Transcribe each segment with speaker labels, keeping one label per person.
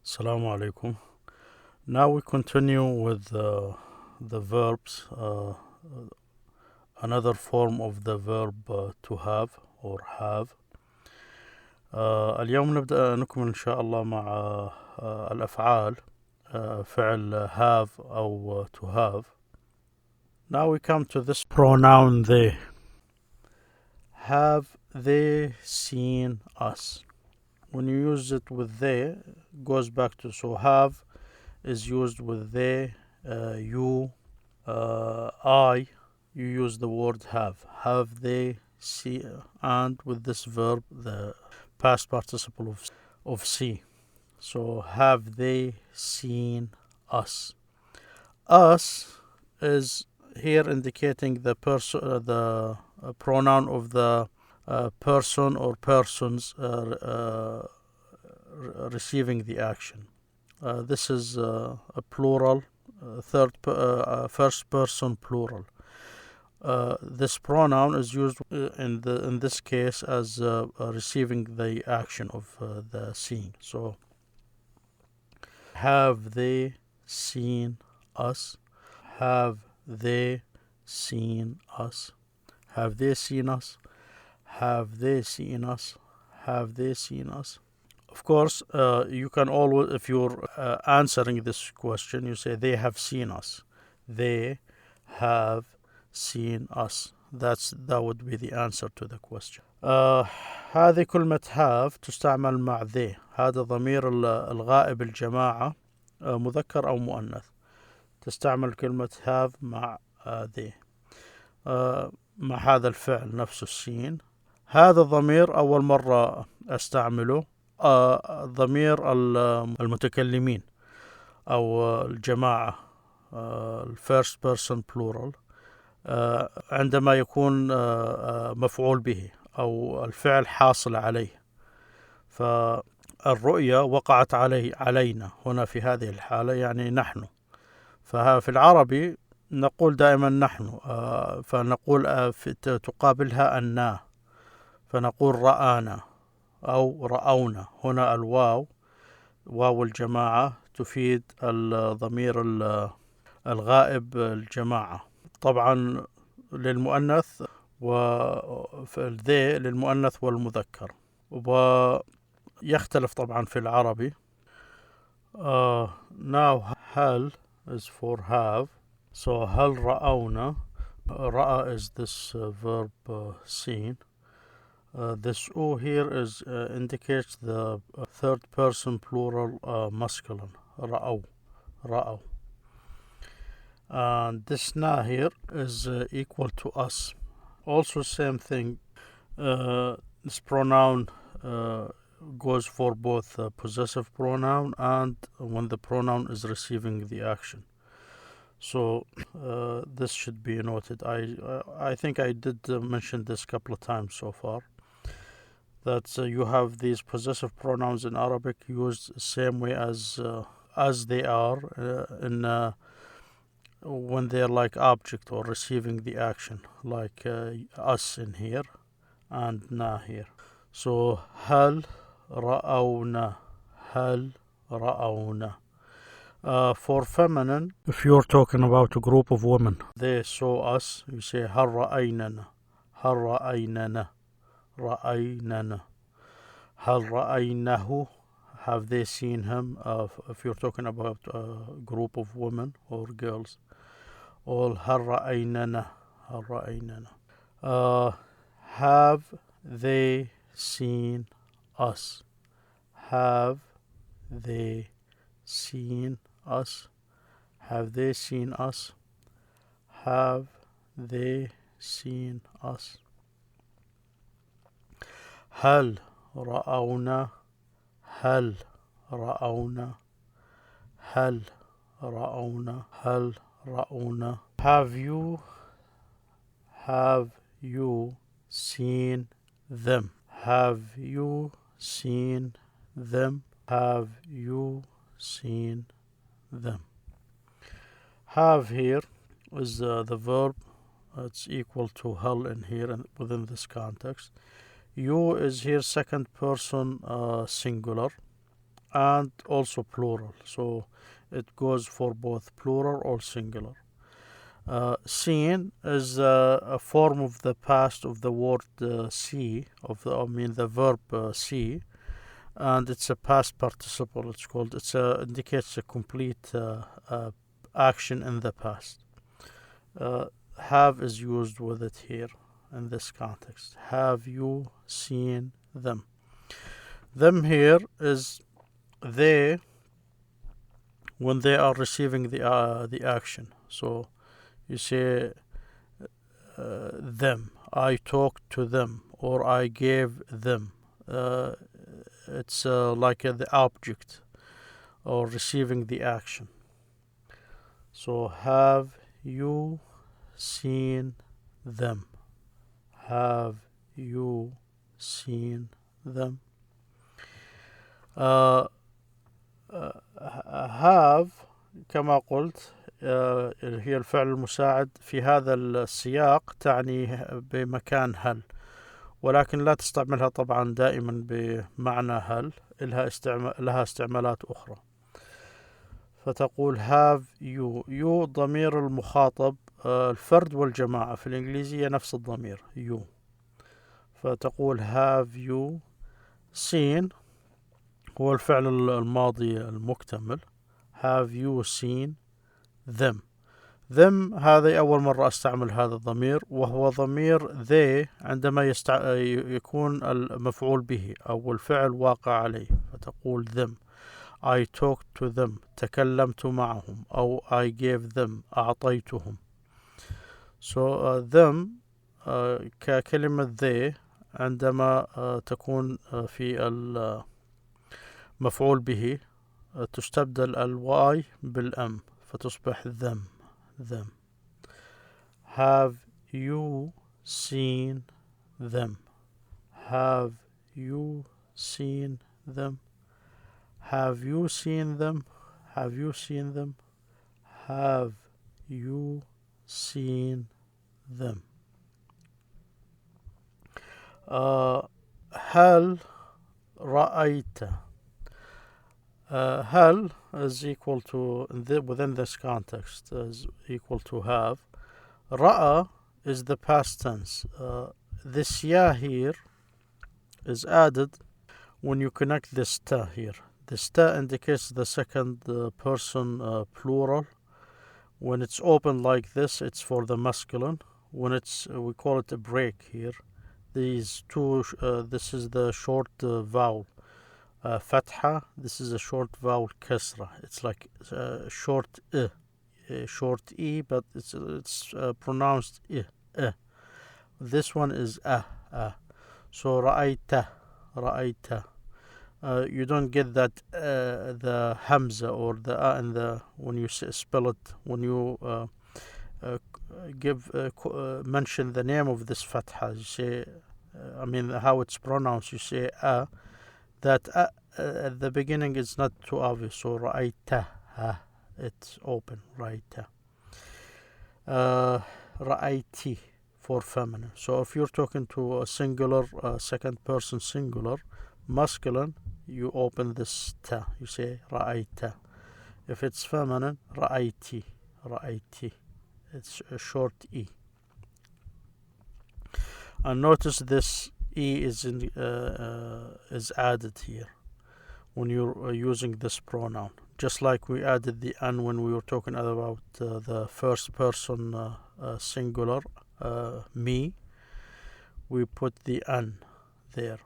Speaker 1: Assalamu alaikum. Now we continue with the verbs, another form of the verb to have or have. اليوم نبدأ نكمل إن شاء الله مع الأفعال، فعل have أو to have. Now we come to this pronoun they. Have they seen us? When you use it with they, goes back to, so have is used with they, you, I, you use the word have. Have they see, and with this verb, the past participle of see. So have they seen us? Us is here indicating the person, the pronoun of the person or persons receiving the action. This is a plural, first person plural. This pronoun is used in this case as receiving the action of the seeing. So, have they seen us? Have they seen us? Have they seen us? Have they seen us? Have they seen us? Of course, you can always, if you're answering this question, you say they have seen us. They have seen us. That would be the answer to the question. هذه كلمة have تستعمل مع they. هذا ضمير الغائب الجماعة، مذكر أو مؤنث. تستعمل كلمة have مع they، مع هذا الفعل نفسه السين. هذا الضمير أول مرة أستعمله ضمير المتكلمين أو الجماعة، الفيرست بيرسون بلورال، عندما يكون مفعول به أو الفعل حاصل عليه، فالرؤية وقعت علينا هنا في هذه الحالة، يعني نحن. ففي العربي نقول دائما نحن، فنقول تقابلها أنا، فنقول رآنا أو رأونا. هنا الواو، واو الجماعة، تفيد الضمير الغائب الجماعة، طبعا للمؤنث، وذي للمؤنث والمذكر، ويختلف طبعا في العربي. Now هل is for have. So هل رأونا. رأى is this verb seen. This O here is indicates the third person plural masculine. رأوا. رأوا. And this na here is equal to us. Also same thing. This pronoun goes for both possessive pronoun and when the pronoun is receiving the action. So this should be noted. I think I did mention this a couple of times so far, that you have these possessive pronouns in Arabic used the same way as they are in when they're like object or receiving the action, like us in here and na here. So هل رأونا. هل رأونا. For feminine, if you're talking about a group of women, they saw us, you say هل رأيننا. هل رأيننا. رأيننا. هل رأينه. Have they seen him? If you're talking about a group of women or girls. Or هل رأيننا. هل رأيننا. Have they seen us? Have they seen us? Have they seen us? Have they seen us? هل رأونا. هل رأونا. هل رأونا. هل رأونا. Have you seen them? Have you seen them? Have you seen them? Have here is the verb. It's equal to hal in here and within this context. You is here second person singular, and also plural. So it goes for both plural or singular. Seen is a form of the past of the word see, the verb see, and it's a past participle. Indicates a complete action in the past. Have is used with it here in this context. Have you seen them? Them here is they when they are receiving the action. So you say them. I talked to them, or I gave them. It's like the object or receiving the action. So have you seen them? Have you seen them? have كما قلت هي الفعل المساعد في هذا السياق تعني بمكان هل، ولكن لا تستعملها طبعا دائما بمعنى هل، لها استعمالات أخرى. فتقول have you ضمير المخاطب الفرد والجماعة، في الإنجليزية نفس الضمير you. فتقول have you seen هو الفعل الماضي المكتمل. have you seen them. them هذه أول مرة أستعمل هذا الضمير، وهو ضمير they عندما يكون المفعول به أو الفعل واقع عليه، فتقول them. I talked to them تكلمت معهم، أو I gave them أعطيتهم. so them ككلمة they عندما تكون في المفعول به تستبدل الواي بالأم فتصبح them. have you seen them? have you seen them? have you seen them? have you seen them? have you seen them? هل رأيت. هل is equal to, within this context, is equal to have. رأى is the past tense. This ya here is added when you connect this ta here. This ta indicates the second person plural. When it's open like this, it's for the masculine. When we call it a break here. These two, this is the short vowel fatha. This is a short vowel kasra. It's like short short e, but it's pronounced I. This one is so ra'ayta. You don't get that the hamza or the in the when you spell it, when you mention the name of this fatha. You say, how it's pronounced. You say that at the beginning is not too obvious. So ra'ayta, it's open. Ra'ayta. Ra'ayti for feminine. So if you're talking to a singular, second person singular, masculine, you open this ta. You say ra'ayta. If it's feminine, ra'ayti. It's a short e. And notice this e is added here when you're using this pronoun, just like we added the an when we were talking about the first person singular me. We put the an there.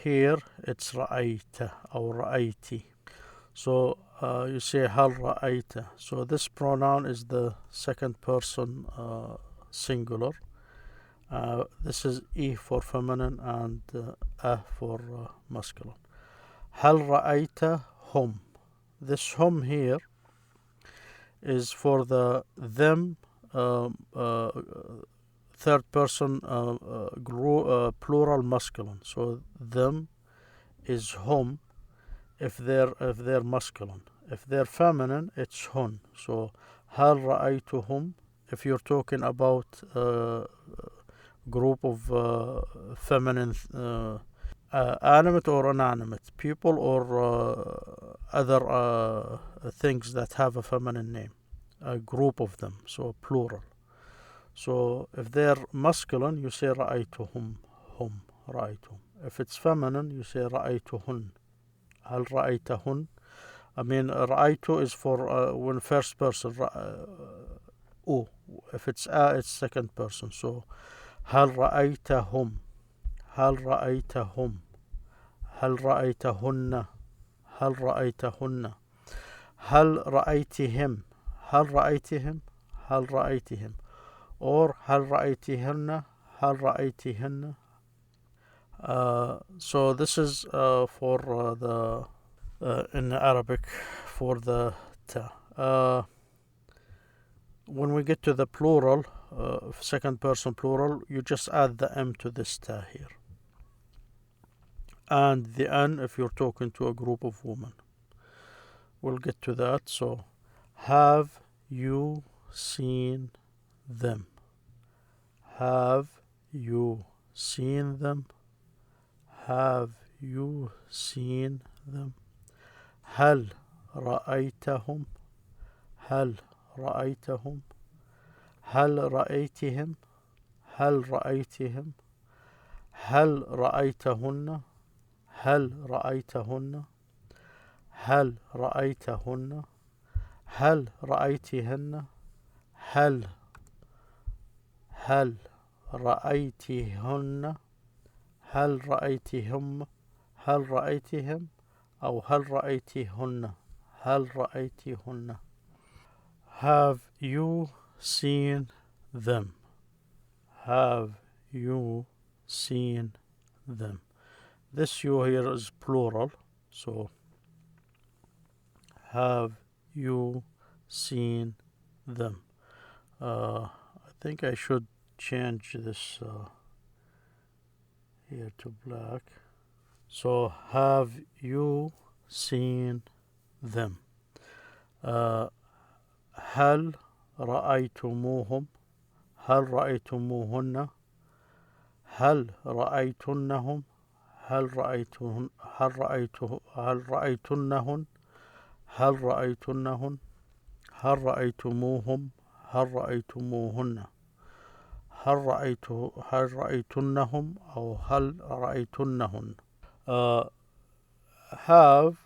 Speaker 1: Here it's ra'ayta or ra'ayti. So you say hal ra'ayta. So this pronoun is the second person singular. This is e for feminine and a for masculine. Hal ra'ayta hum. This hum here is for the them third person plural masculine. So them is hum if they're masculine. If they're feminine, it's hun. So hal ra'aytuhum if you're talking about group of feminine animate or inanimate, people or other things that have a feminine name, a group of them, so plural. So if they're masculine, you say رأيتهم, هم, رأيتهم. If it's feminine, you say رأيتهن. هل رأيتهن? I mean, رأيت is for when first person. If it's second person. So هل رأيتهم? هل رأيتهم؟ هل رأيتهن؟ هل رأيتهن؟ هل رأيتهم؟ هل رأيتهم؟ هل رأيتهم؟ or هل رأيتهن؟ هل رأيتهن؟ So this is for the in Arabic for the ta. When we get to the plural, second person plural, you just add the m to this ta here, and the n if you're talking to a group of women. We'll get to that. So have you seen them? Have you seen them? Have you seen them? هل رأيتهم؟ هل رأيتهم؟ هل رأيتهم؟ هل رأيتهم؟ هل رأيتهن؟ هل رأيتهن؟ هل رأيتهن؟ هل رأيتهن؟ هل رأيتهن؟ هل رأيتهم؟ هل رأيتهم؟ أو هل رأيتهن؟ هل رأيتهن؟ Have you seen them? Have you seen them? This you here is plural, so have you seen them? I think I should change this here to black. So have you seen them? هل رأيتموهم؟ هل رأيتموهن؟ هل رأيتنهم؟ هل رأيتنهن؟ هل رأيتنهن؟ هل رأيتموهم؟ هل رأيتموهن؟ هل رأيتنهم أو هل رأيتنهن؟ Have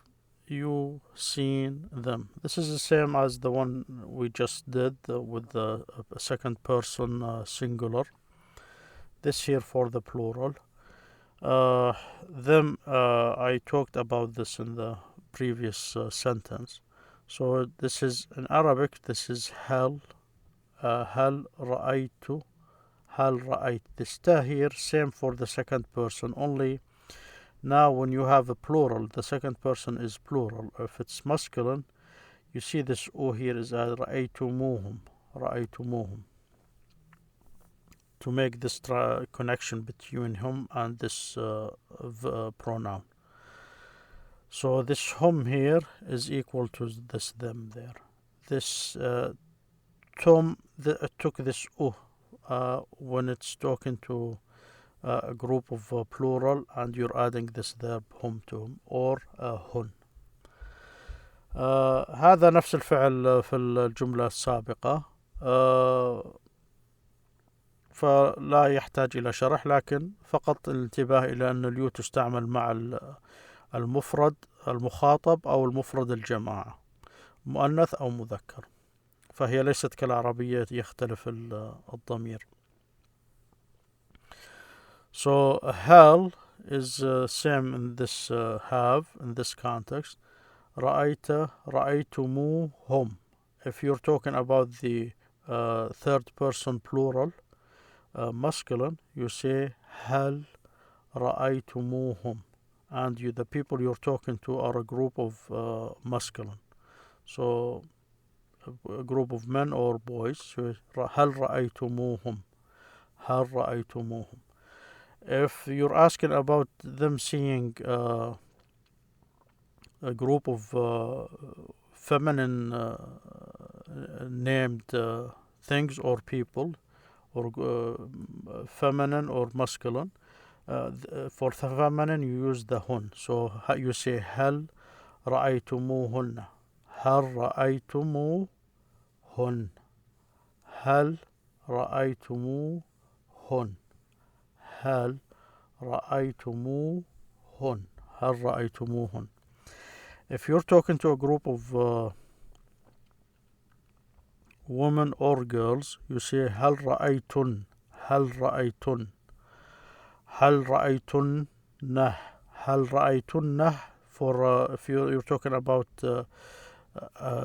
Speaker 1: you seen them? This is the same as the one we just did with the second person singular. This here for the plural. Them, I talked about this in the previous sentence. So this is in Arabic, this is هل. هل رأيت. هل رأيت. This ta here, same for the second person, only now when you have a plural, the second person is plural. If it's masculine, you see this O here is رأيتموهم. رأيتموهم. To make this connection between him and this pronoun. So this hum here is equal to this them there. This took this U when it's talking to a group of plural and you're adding this verb hum to him or hun. هذا نفس الفعل في الجملة السابقة. فلا يحتاج إلى شرح، لكن فقط الانتباه إلى أن اليو تستعمل مع المفرد المخاطب أو المفرد الجماعة، مؤنث أو مذكر، فهي ليست كالعربية يختلف الضمير. So هل is same in this have in this context. رأيتموهم. If you're talking about the third person plural masculine, you say هل رأيتموهم, and the people you're talking to are a group of masculine, so a group of men or boys. So هل رأيتموهم. هل رأيتموهم. If you're asking about them seeing a group of feminine named things or people, or feminine or masculine, For the feminine you use the hun. So you say هل رأيتموهن. هل رأيتموهن. هل رأيتموهن. هل رأيتموهن. هل رأيتموهن. If you're talking to a group of women or girls, you say هل رأيتن. هل رأيتن. هل رأيتنه. هل رأيتنه. For if you're talking about a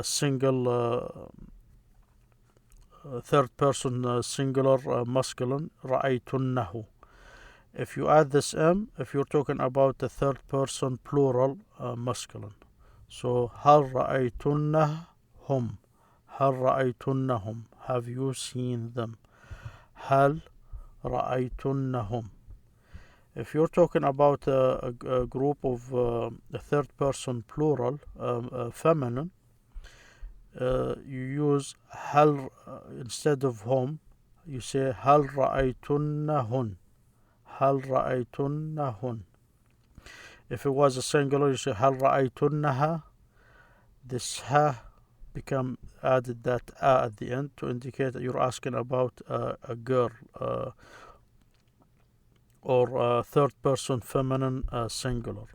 Speaker 1: single third person singular masculine, رأيتنه. If you add this M, if you're talking about the third person plural masculine. So هل رأيتنهم. هل رأيتنهم. Have you seen them. هل رأيتنهم. If you're talking about a group of a third person plural feminine, you use هل instead of هم. You say هل رأيتنهن. هل رأيتنهن. If it was a singular, you say هل رأيتنها. This ha become added that a at the end to indicate that you're asking about a girl or a third person feminine singular.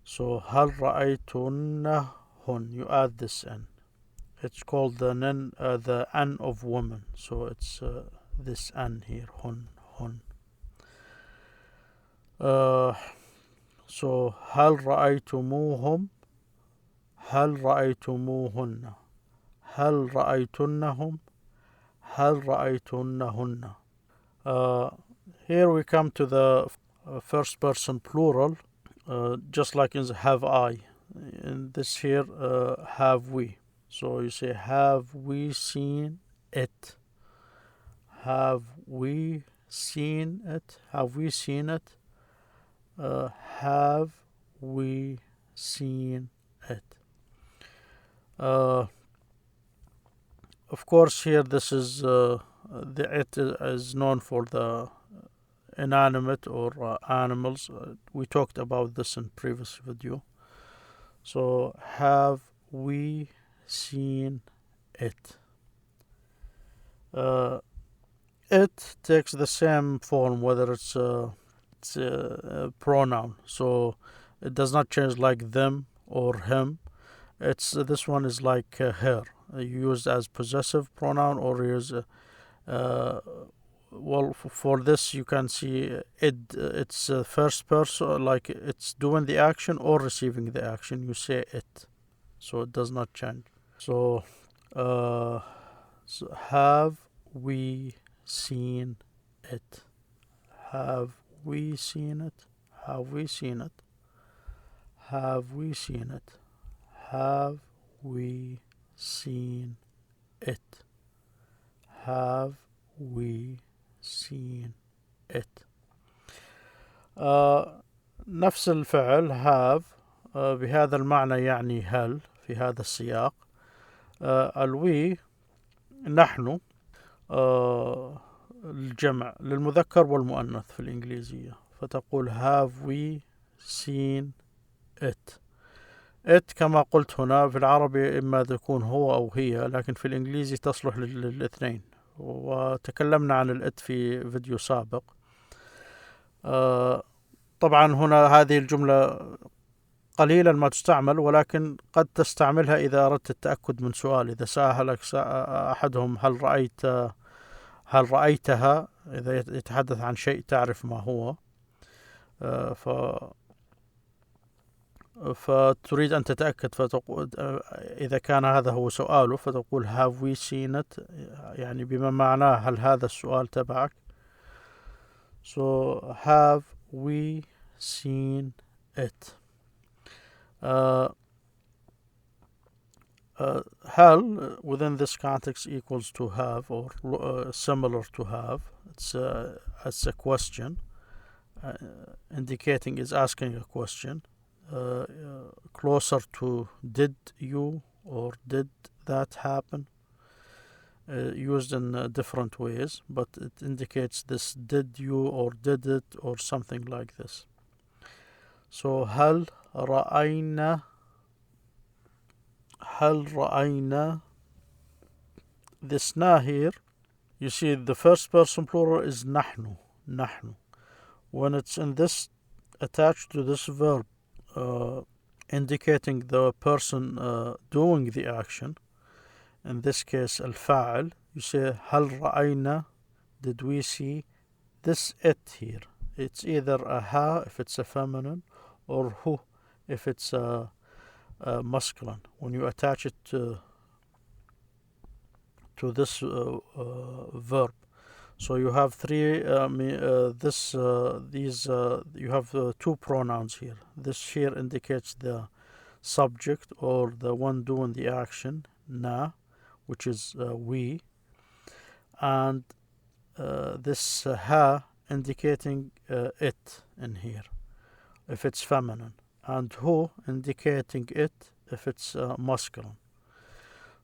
Speaker 1: So هل رأيتنهن. You add this n. It's called the n of woman. So it's this n here. Hun. So هل رأيتموهم. هل رأيتموهن. هل رأيتنهم. هل رأيتنهن. Here we come to the first person plural, just like in the have I. In this here, have we. So you say have we seen it. Have we seen it. Have we seen it. Have we seen it. Of course here this is the it is known for the inanimate or animals. We talked about this in previous video. So have we seen it. It takes the same form whether it's a pronoun, so it does not change like them or him. It's this one is like her, used as possessive pronoun or use well, for this you can see it's first person, like it's doing the action or receiving the action. You say it, so it does not change. So have we seen it. Have we seen it. Have we seen it. Have we seen it. Have we seen it. Have we seen it. نفس الفعل have بهذا المعنى يعني هل في هذا السياق. الوي نحن الجمع للمذكر والمؤنث في الإنجليزية، فتقول have we seen it. it كما قلت هنا في العربي إما تكون هو أو هي، لكن في الإنجليزي تصلح للاثنين، وتكلمنا عن الات في فيديو سابق. طبعا هنا هذه الجملة قليلا ما تستعمل، ولكن قد تستعملها إذا أردت التأكد من سؤال. إذا سألك أحدهم هل رأيتها، إذا يتحدث عن شيء تعرف ما هو، فتريد أن تتأكد، فتقول إذا كان هذا هو سؤاله فتقول have we seen it، يعني بما معناه هل هذا السؤال تبعك. So have we seen it. هل within this context equals to have or similar to have. It's a question indicating is asking a question. Closer to did you or did that happen. used in different ways, but it indicates this did you or did it or something like this. So هل رأينا this na here, you see the first person plural is نحن. When it's in this, attached to this verb, indicating the person doing the action, in this case الفاعل, you say هل رأينا, did we see this it here. It's either a ha if it's a feminine or hu if it's a masculine. When you attach it to this verb, so you have you have two pronouns here. This here indicates the subject or the one doing the action, na, which is we, and this ha indicating it in here if it's feminine, and hu indicating it if it's masculine.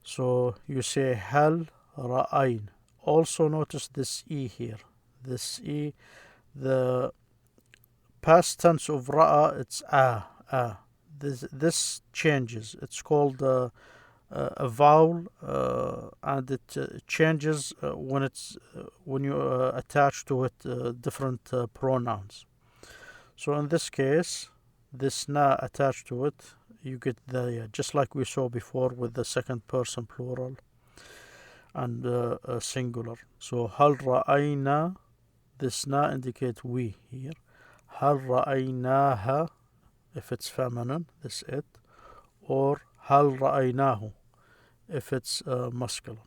Speaker 1: So you say هل رأين. Also notice this e here. This e, the past tense of ra'a, it's a. This changes. It's called a vowel, and it changes when you attach to it different pronouns. So in this case, this na attached to it, you get the just like we saw before with the second person plural and singular. So هل رأينا, this na indicate we here. هل رأيناها if it's feminine, this it, or هل رأيناه if it's masculine.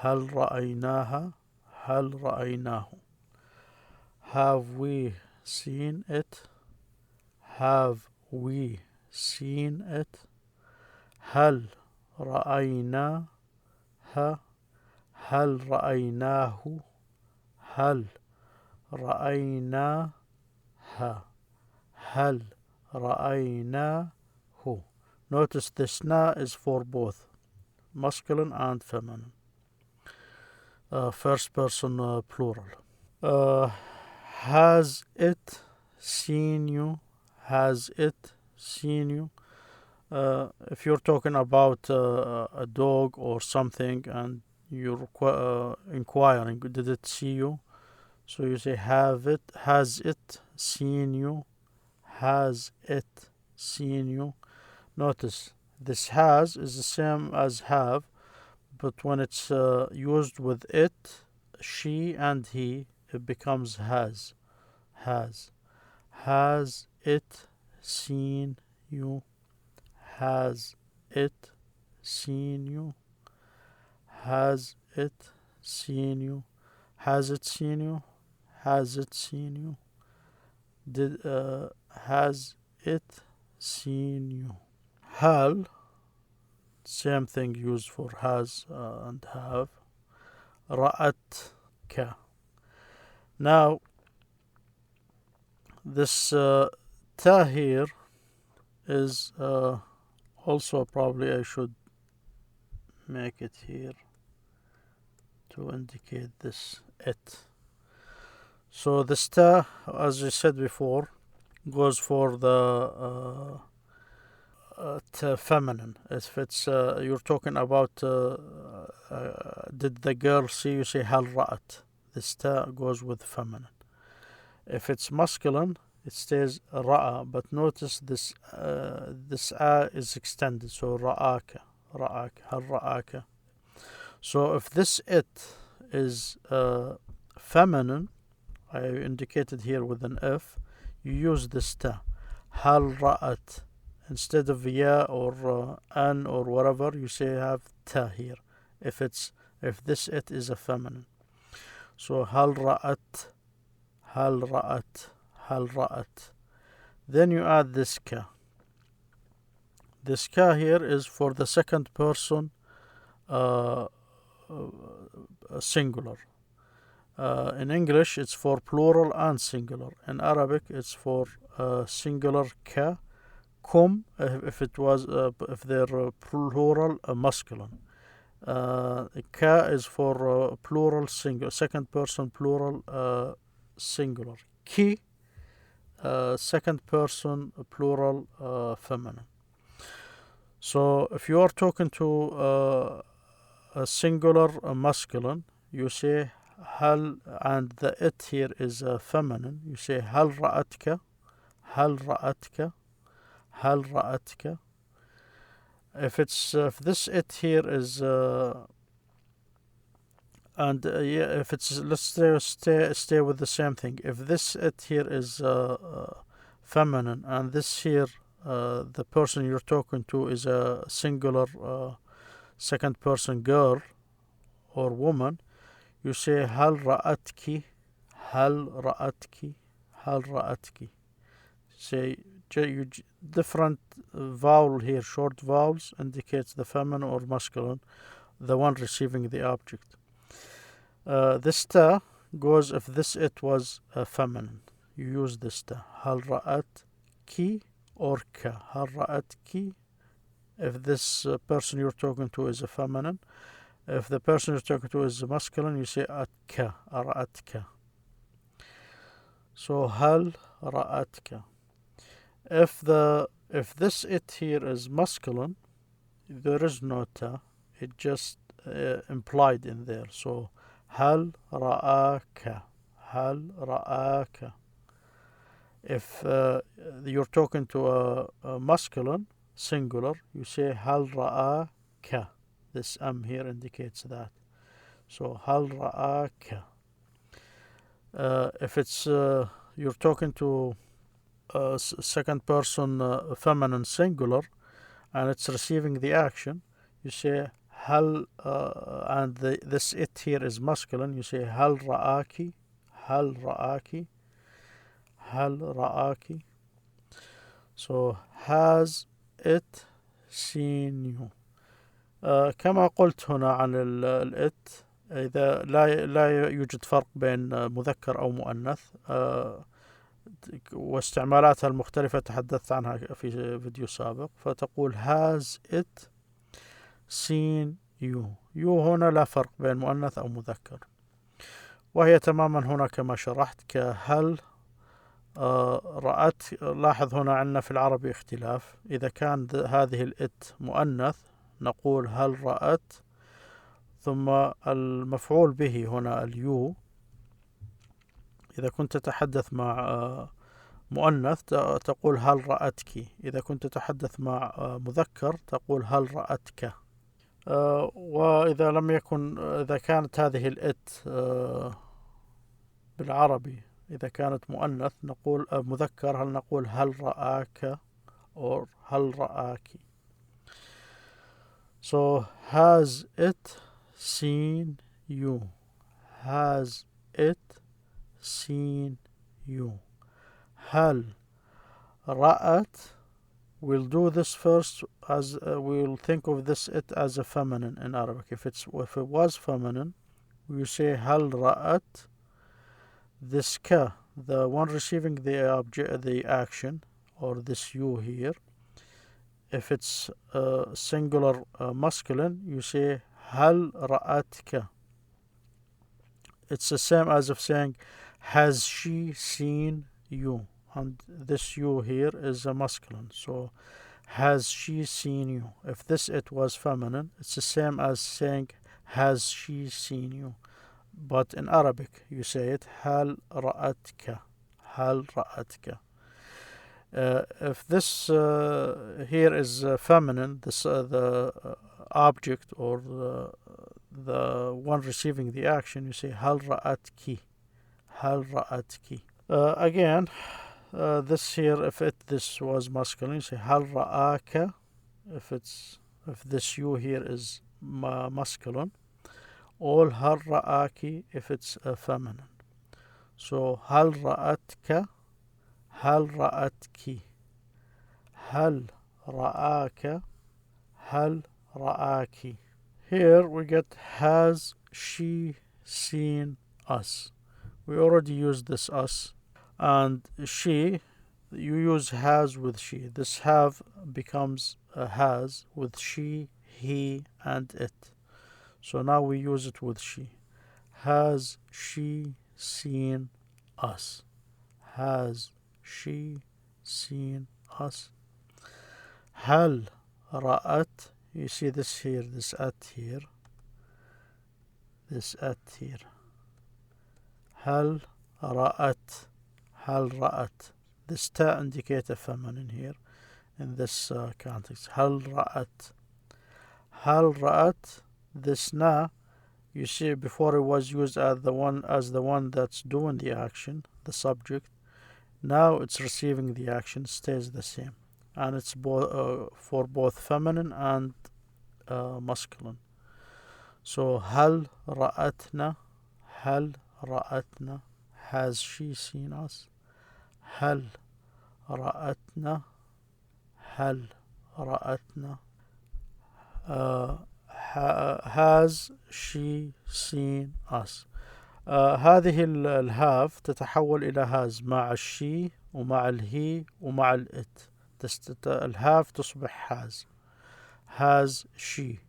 Speaker 1: هل رأيناها, هل رأيناه. Have we seen it? Have we seen it? هل رأيناها, هل رأيناه, هل رأيناها, هل رأيناه. Notice this na is for both masculine and feminine. First person plural. Has it seen you? Has it seen you? If you're talking about a dog or something and you're inquiring, did it see you? So you say has it seen you? Has it seen you? Notice this has is the same as have, but when it's used with it, she and he, it becomes has. Has it seen you? Has it seen you? Has it seen you? Has it seen you? Has it seen you? Has it seen you? Hal, same thing used for has and have. رأتك. Now, this ta here is also, probably I should make it here to indicate this it. So this ta, as I said before, goes for the feminine. If it's you're talking about did the girl see you, say هل رأت. This ta goes with feminine. If it's masculine, it stays ra'a, but notice this this a is extended, so ra'aka, hal ra'aka. So if this it is feminine, I indicated here with an F, you use this ta, hal ra'at. Instead of ya or an or whatever, you say have ta here. If this it is a feminine, so hal ra'at, hal ra'at, hal ra'at. Then you add this ka. This ka here is for the second person singular. In English, it's for plural and singular. In Arabic, it's for singular ka. Kum, if they're plural, masculine. Ka is for plural singular, second person plural singular. Ki, second person plural feminine. So if you are talking to a singular masculine, you say هل, and the it here is feminine. You say هل رأتك, هل رأتك, هل رأتك. If this it here is if it's, let's stay with the same thing. If this it here is feminine, and this here the person you're talking to is a singular second person girl or woman, you say هل رأتك, هل رأتك, هل رأتك. Say different vowel here, short vowels indicates the feminine or masculine, the one receiving the object. This ta goes if this it was feminine. You use this ta. هل رأتك or ka. هل رأتك if this person you're talking to is a feminine. If the person you're talking to is masculine, you say atka, رأتك. So هل رأتك. If this it here is masculine, there is no ta. It just implied in there. So هل رآك, هل رآك. If you're talking to a masculine singular, you say هل رآك. This here indicates that. So هل رآك. If it's you're talking to a second person feminine singular and it's receiving the action, you say هل and this it here is masculine, you say هل رآك, هل رآك, هل رآك. So has it seen you. كما قلت هنا عن الات، إذا لا يوجد فرق بين مذكر أو مؤنث، واستعمالاتها المختلفة تحدثت عنها في فيديو سابق. فتقول has it seen you. you هنا لا فرق بين مؤنث أو مذكر، وهي تماما هنا كما شرحت كهل رأت. لاحظ هنا عندنا في العربي اختلاف. إذا كان هذه الات مؤنث نقول هل رأت، ثم المفعول به هنا اليو. إذا كنت تتحدث مع مؤنث تقول هل رأتك. إذا كنت تتحدث مع مذكر تقول هل رأتك. وإذا لم يكن، إذا كانت هذه الات بالعربي إذا كانت مؤنث نقول مذكر، هل نقول هل رآك أو هل رآك. So has it seen you. Has it seen you. هل رأت. We'll do this first as we'll think of this it as a feminine in Arabic. If it was feminine, we say هل رأت. This ka, the one receiving the object, the action, or this you here. If it's singular masculine, you say هل رأتك. It's the same as of saying has she seen you, and this you here is a masculine. So has she seen you. If this it was feminine, it's the same as saying has she seen you. But in Arabic you say it هل رأتك, هل رأتك. If this here is feminine, this the object or the one receiving the action, you say هل رأتك, هل رأتك. Again, this here, if this was masculine, you say هل رآك. If this you here is masculine, all هل رآك if it's feminine. So هل رأتك, هل رأتك, هل رآك, هل رآك. Here we get has she seen us. We already used this us, and she, you use has with she. This have becomes a has with she, he, and it. So now we use it with she. Has she seen us? Has she seen us? هل رأت, you see this here, this at here, this at here. هل رأت, هل رأت. This ta indicate a feminine here in this context. هل رأت. هل رأت, this na, you see before it was used as the one that's doing the action, the subject. Now it's receiving the action, stays the same. And it's for both feminine and masculine. So هل رأتنا, هل رأتنا. Has she seen us? هل رأتنا, هل رأتنا. Has she seen us. هذه الهاف تتحول إلى has مع الشي ومع الهي ومع الإت. الهاف تصبح has she.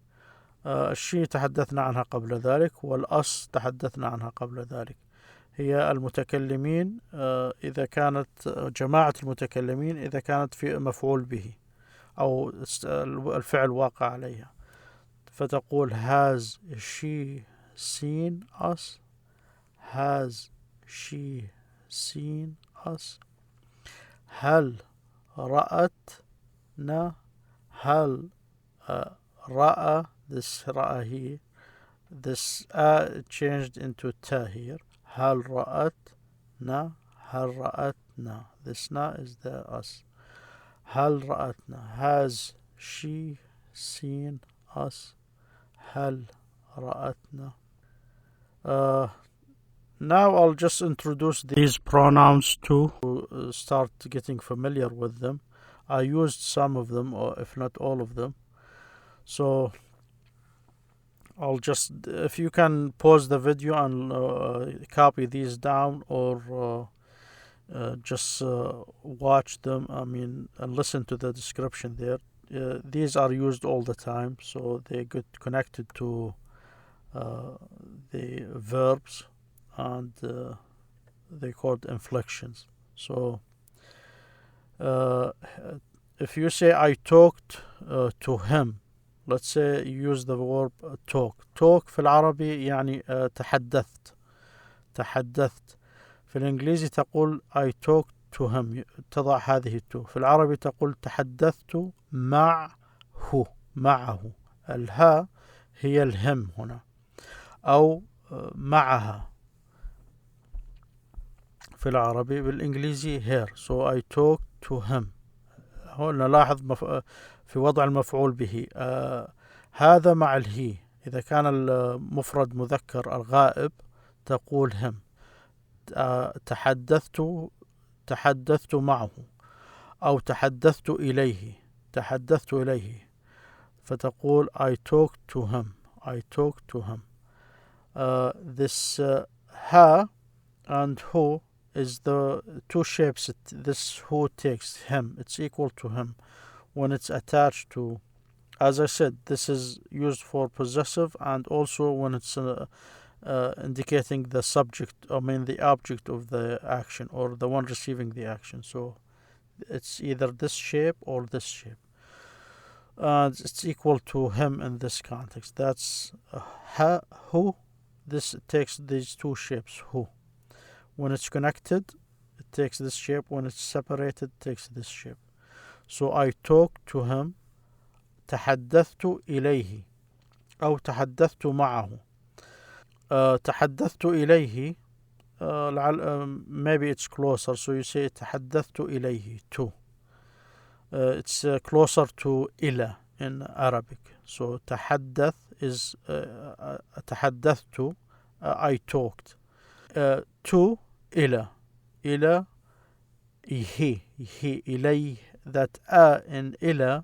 Speaker 1: الشي تحدثنا عنها قبل ذلك، والأص تحدثنا عنها قبل ذلك. هي المتكلمين إذا كانت جماعة المتكلمين إذا كانت في مفعول به أو الفعل واقع عليها، فتقول has she seen us. Has she seen us. هل رأتنا. هل رأى, this رأى here, this changed into ta here. هل رأتنا, هل رأتنا. This na is the us. هل رأتنا. Has she seen us. هل رأتنا. Now I'll just introduce these pronouns to start getting familiar with them. I used some of them, or if not all of them. So I'll just, if you can pause the video and copy these down, or just watch them, and listen to the description there. These are used all the time, so they get connected to the verbs, and they called inflections. So if you say I talked to him, let's say you use the verb talk في العربي يعني تحدثت. في الانجليزي تقول I talked to him، تضع هذه to. في العربي تقول تحدثت معه. الها هي الهم هنا، أو معها في العربي. بالإنجليزي here. So I talked to him. هنا لاحظ في وضع المفعول به هذا مع الهي. إذا كان المفرد مذكر الغائب تقول him. تحدثت معه، أو تحدثت إليه فتقول I talked to him. This ha and who is the two shapes this who takes. Him, it's equal to him when it's attached to. As I said, this is used for possessive, and also when it's indicating the subject, the object of the action, or the one receiving the action. So it's either this shape or this shape, and it's equal to him in this context. That's who. This takes these two shapes. Who, when it's connected, it takes this shape. When it's separated, it takes this shape. So I talked to him. تحدثت إليه أو تحدثت معه. تحدثت إليه maybe it's closer, so you say تحدثت إليه to. It's closer to إلى in Arabic. So تحدث is تحدثت, I talked. To إلى he إليه. That in إلى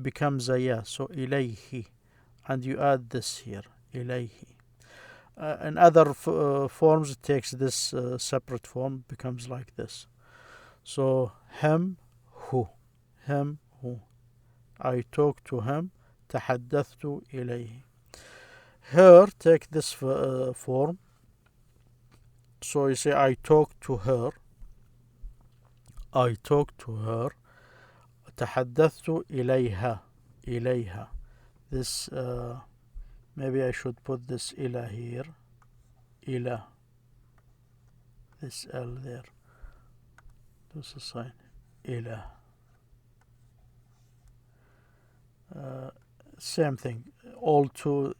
Speaker 1: becomes a ya, so إليه, and you add this here, إليه. In other forms it takes this separate form, becomes like this. So him who. I talked to him. تحدثت إليه. Her take this form. So you say I talk to her. I talk to her. تحدثت إليها. إليها. This maybe I should put this إلى here. إلى. This L there. This is sign. إلى. Same thing. All to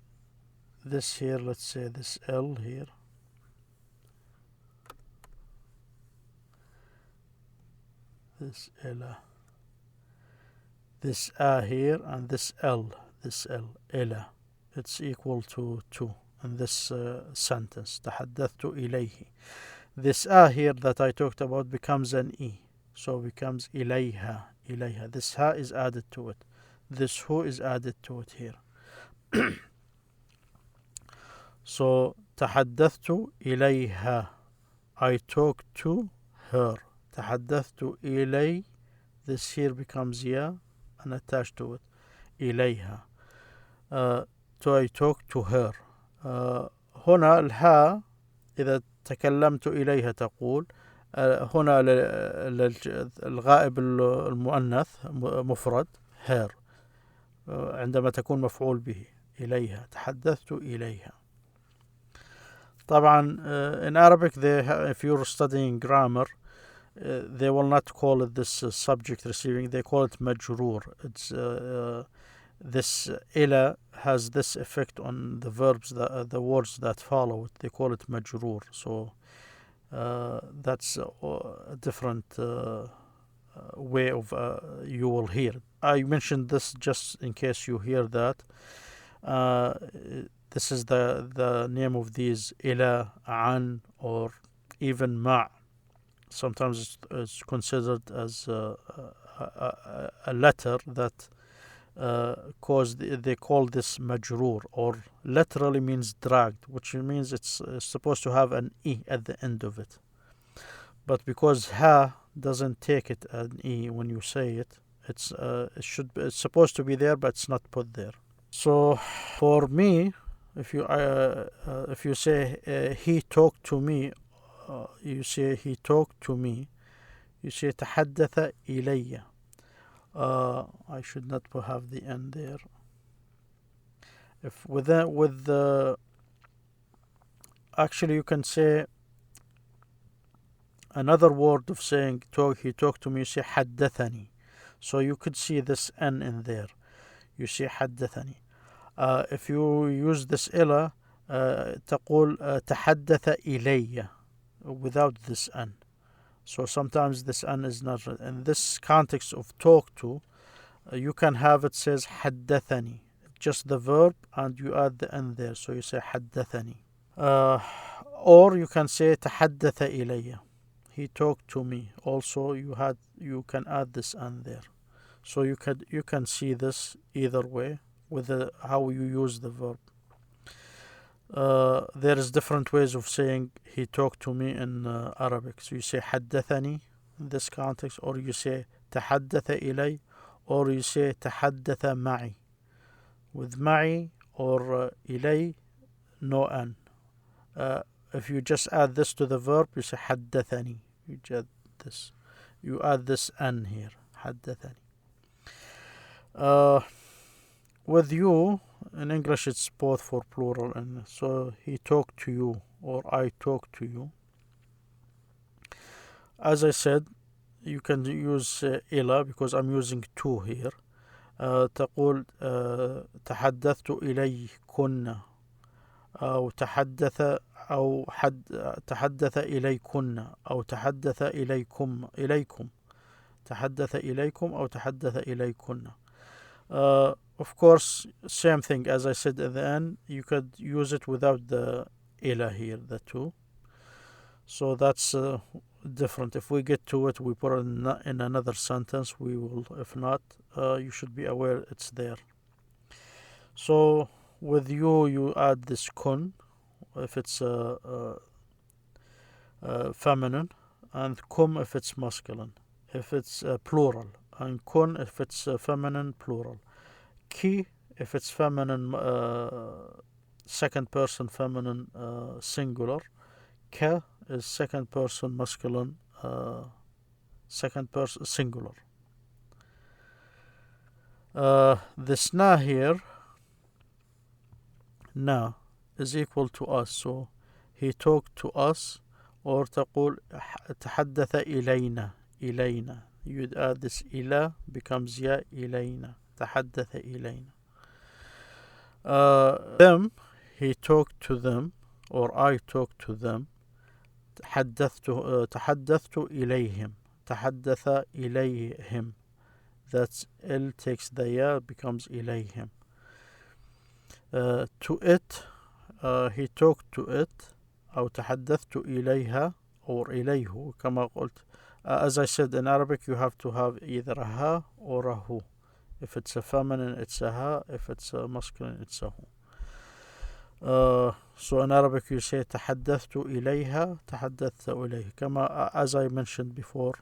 Speaker 1: this here. Let's say this L here. This إلى. This A here and this L. This L. إلى. It's equal to 2 in this sentence. تحدثت إليه. This A here that I talked about becomes an E. So becomes إليها. إليها. This ha is added to it. This who is added to it here. So تحدثت إليها. I talked to her. تحدثت إلي. This here becomes ya and attached to it. إليها. So I talk to her. هنا الها إذا تكلمت إليها تقول هنا الغائب المؤنث مفرد her عندما تكون مفعول به إليها. تحدثت إليها. طبعا in Arabic if you're studying grammar they will not call it this subject receiving, they call it مجرور. It's this إلى has this effect on the verbs, the words that follow it. They call it مجرور. So that's a different way of you will hear. I mentioned this just in case you hear that. This is the name of these إلى, عن, or even مع. Sometimes it's considered as a letter that they call this majroor, or literally means dragged, which means it's supposed to have an E at the end of it. But because ha doesn't take it an E when you say it, it's supposed to be there, but it's not put there. So for me, if you say he talked to me, you say he talked to me, you say تحدث إلي. I should not have the N there. If with the actually you can say another word of saying he talked to me, you say حدثني. So you could see this N in there. You say حدثني. If you use this إلى تقول تحدث إلي without this N. So sometimes this N is not. In this context of talk to, you can have it says حدثني, just the verb, and you add the N there. So you say حدثني. Or you can say تحدث إلي. He talked to me. Also you can add this N there. So you can see this either way with how you use the verb. There is different ways of saying he talked to me in Arabic. So you say حدثني in this context, or you say تحدث إلي, or you say تحدث معي. With معي or إلي, no N. If you just add this to the verb, you say حدثني. You add this N here. حدثني. With you, in English it's both for plural, and so he talked to you or I talked to you. As I said, you can use إلى because I'm using to here. تقول تحدثت إليكن أو تحدث إليكن أو تحدث إليكم تحدث إليكم أو تحدث إليكن. Of course, same thing as I said at the end, you could use it without the إلى here, the to. So that's different. If we get to it, we put it in another sentence, we will. If not, you should be aware it's there. So with you add this kun if it's feminine, and kum if it's masculine, if it's plural, and kun if it's feminine plural, ki if it's feminine second person feminine singular. Ka is second person masculine second person singular. This na here, na, is equal to us, so he talked to us, or تقول تحدث إلينا. You'd add this إلى becomes يا إلينا. تحدث إلينا. Them, he talked to them, or I talked to them. تحدثت إليهم. تحدث إليهم. That's L takes the ya, becomes إليهم. To it, he talked to it, أو تحدثت إليها, or إليه كما قلت. As I said, in Arabic you have to have either a ha or a hu. If it's a feminine, it's a ha. If it's a masculine, it's a hu. So in Arabic you say تحدثت إليها, تحدثت إليه. كما as I mentioned before,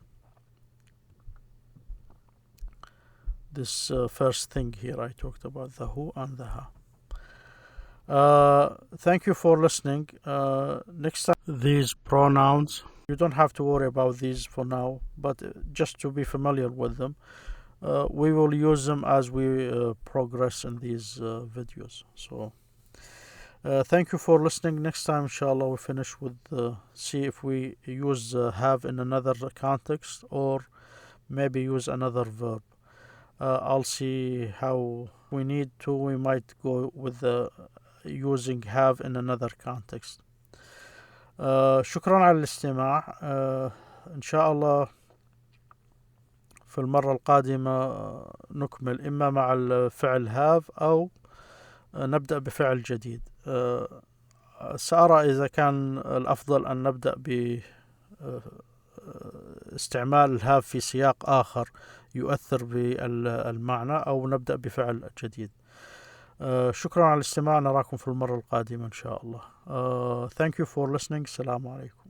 Speaker 1: this first thing here I talked about, the who and the ha. Thank you for listening. Next time, these pronouns, you don't have to worry about these for now, but just to be familiar with them, we will use them as we progress in these videos. So thank you for listening. Next time, inshallah, we finish with see if we use have in another context, or maybe use another verb. I'll see how we need to. We might go with using have in another context. شكرا على الاستماع. إن شاء الله في المرة القادمة نكمل إما مع الفعل have أو نبدأ بفعل جديد. سأرى إذا كان الأفضل أن نبدأ باستعمال الهاف في سياق آخر يؤثر بالمعنى، أو نبدأ بفعل جديد. شكرا على الاستماع. نراكم في المرة القادمة إن شاء الله. Thank you for listening. السلام عليكم.